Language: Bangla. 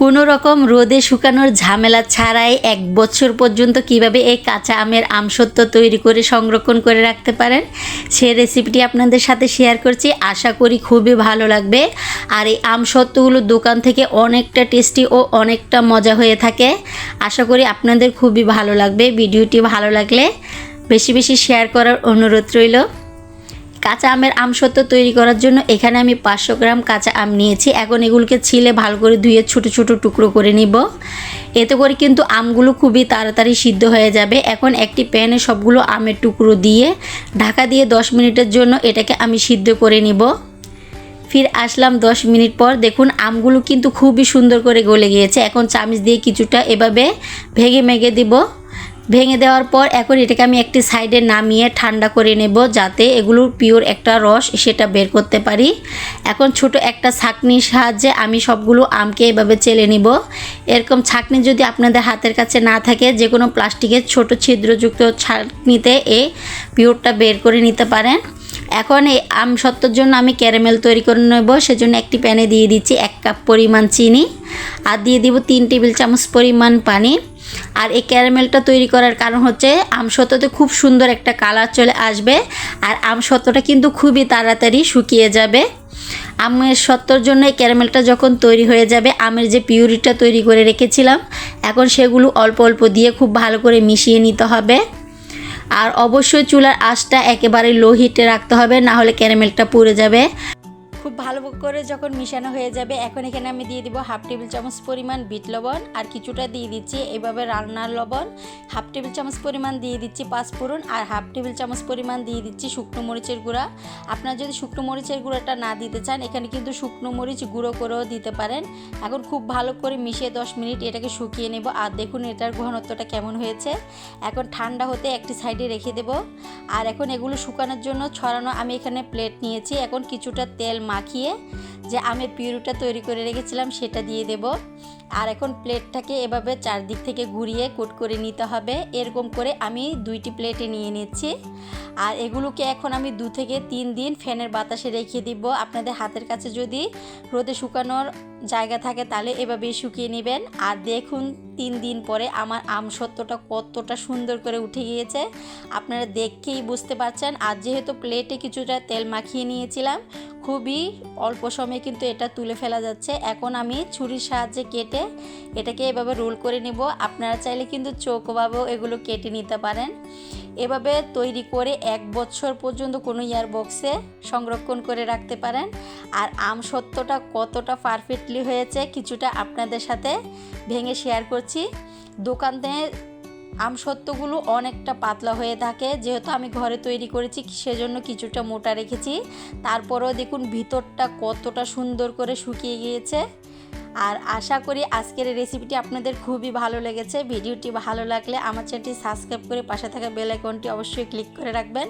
কোনো রকম রোদে শুকানোর ঝামেলা ছাড়াই 1 বছর পর্যন্ত কিভাবে এই কাঁচা আমের আমসত্ত্ব তৈরি করে সংরক্ষণ করে রাখতে পারেন সেই রেসিপিটি আপনাদের সাথে শেয়ার করছি। আশা করি খুবই ভালো লাগবে। আর এই আমসত্ত্বগুলো দোকান থেকে অনেকটা টেস্টি ও অনেকটা মজা হয়ে থাকে। আশা করি আপনাদের খুবই ভালো লাগবে। ভিডিওটি ভালো লাগলে বেশি বেশি শেয়ার করার অনুরোধ রইল। কাঁচা আমের আমসত্ত্ব তৈরি করার জন্য এখানে আমি 500 গ্রাম কাঁচা আম নিয়েছি। এখন এগুলোকে ছিলে ভালো করে ধুয়ে ছোট ছোট টুকরো করে নিব। এতে করে কিন্তু আমগুলো খুবই তাড়াতাড়ি সিদ্ধ হয়ে যাবে। এখন একটি প্যানে সবগুলো আমের টুকরো দিয়ে ঢাকা দিয়ে 10 মিনিটের জন্য এটাকে আমি সিদ্ধ করে নিব। ফির আসলাম 10 মিনিট পর। দেখুন আমগুলো কিন্তু খুবই সুন্দর করে গলে গিয়েছে। এখন চামচ দিয়ে কিছুটা এভাবে ভেঙে দিব। ভেঙে দেওয়ার পর এখন এটাকে আমি একটি সাইডে নামিয়ে ঠান্ডা করে নেব, যাতে এগুলোর পিওর একটা রস সেটা বের করতে পারি। এখন ছোট একটা ছাঁকনির সাহায্যে আমি সবগুলো আমকে এভাবে চেলে নিব। এরকম ছাঁকনি যদি আপনাদের হাতের কাছে না থাকে, যে কোনো প্লাস্টিকের ছোট ছিদ্রযুক্ত ছাঁকনিতে এই পিওরটা বের করে নিতে পারেন। এখন এই আমসত্ত্বর জন্য আমি ক্যারামেল তৈরি করে নেব। সেজন্য একটি প্যানে দিয়ে দিচ্ছি 1 কাপ পরিমাণ চিনি আর দিয়ে দিব 3 টেবিল চামচ পরিমাণ পানি। আর এই ক্যারামেলটা তৈরি করার কারণ হচ্ছে আমসত্ত্বতে খুব সুন্দর একটা কালার চলে আসবে আর আমসত্ত্বটা কিন্তু খুবই তাড়াতাড়ি শুকিয়ে যাবে। আমের সত্ত্বর জন্য এই ক্যারামেলটা যখন তৈরি হয়ে যাবে, আমের যে পিউরিটা তৈরি করে রেখেছিলাম এখন সেগুলো অল্প অল্প দিয়ে খুব ভালো করে মিশিয়ে নিতে হবে। আর অবশ্যই চুলার আঁচটা একেবারে লো হিটে রাখতে হবে, না হলে ক্যারামেলটা পুড়ে যাবে। খুব ভালো করে যখন মিশানো হয়ে যাবে, এখন এখানে আমি দিয়ে দিব 1/2 টেবিল চামচ পরিমাণ বিট লবণ আর কিছুটা দিয়ে দিচ্ছি এভাবে রান্নার লবণ। 1/2 টেবিল চামচ পরিমাণ দিয়ে দিচ্ছি পাঁচফোড়ন আর 1/2 টেবিল চামচ পরিমাণ দিয়ে দিচ্ছি শুকনো মরিচের গুঁড়া। আপনারা যদি শুকনো মরিচের গুঁড়োটা না দিতে চান, এখানে কিন্তু শুকনো মরিচ গুঁড়ো করেও দিতে পারেন। এখন খুব ভালো করে মিশিয়ে 10 মিনিট এটাকে শুকিয়ে নেব। আর দেখুন এটার ঘনত্বটা কেমন হয়েছে। এখন ঠান্ডা হতে একটি সাইডে রেখে দেব। আর এখন এগুলো শুকানোর জন্য ছড়ানো আমি এখানে প্লেট নিয়েছি। এখন কিছুটা তেল মাখিয়ে যে আমের পিউরিটা তৈরি করে রেখেছিলাম সেটা দিয়ে দেব। আর এখন প্লেটটাকে এভাবে চারদিক থেকে ঘুরিয়ে কোট করে নিতে হবে। এরকম করে আমি 2টি প্লেটে নিয়ে নিচ্ছি। আর এগুলোকে এখন আমি 2 থেকে 3 দিন ফ্যানের বাতাসে রেখে দিব। আপনাদের হাতের কাছে যদি রোদে শুকানোর জায়গা থাকে তাহলে এভাবেই শুকিয়ে নেবেন। আর দেখুন 3 দিন পরে আমার আমসত্ত্বটা কতটা সুন্দর করে উঠে গিয়েছে, আপনারা দেখেই বুঝতে পারছেন। আর যেহেতু প্লেটে কিছুটা তেল মাখিয়ে নিয়েছিলাম, খুবই অল্প সময়ে কিন্তু এটা তুলে ফেলা যাচ্ছে। এখন আমি ছুরির সাহায্যে কেটে এটাকে এভাবে রোল করে নেব। আপনারা চাইলে কিন্তু চৌকোভাবেও এগুলো কেটে নিতে পারেন। এভাবে তৈরি করে 1 বছর পর্যন্ত কোনো ইয়ার বক্সে সংরক্ষণ করে রাখতে পারেন। আর আমসত্ত্বটা কতটা পারফেক্টলি হয়েছে কিছুটা আপনাদের সাথে ভেঙে শেয়ার করছি। দোকানে আমসত্ত্বগুলো অনেকটা পাতলা হয়ে থাকে, যেহেতু আমি ঘরে তৈরি করেছি সেজন্য কিছুটা মোটা রেখেছি। তারপরেও দেখুন ভিতরটা কতটা সুন্দর করে শুকিয়ে গিয়েছে। আর আশা করি আজকের এই রেসিপিটি আপনাদের খুবই ভালো লেগেছে। ভিডিওটি ভালো লাগলে আমার চ্যানেলটি সাবস্ক্রাইব করে পাশে থাকা বেল আইকনটি অবশ্যই ক্লিক করে রাখবেন।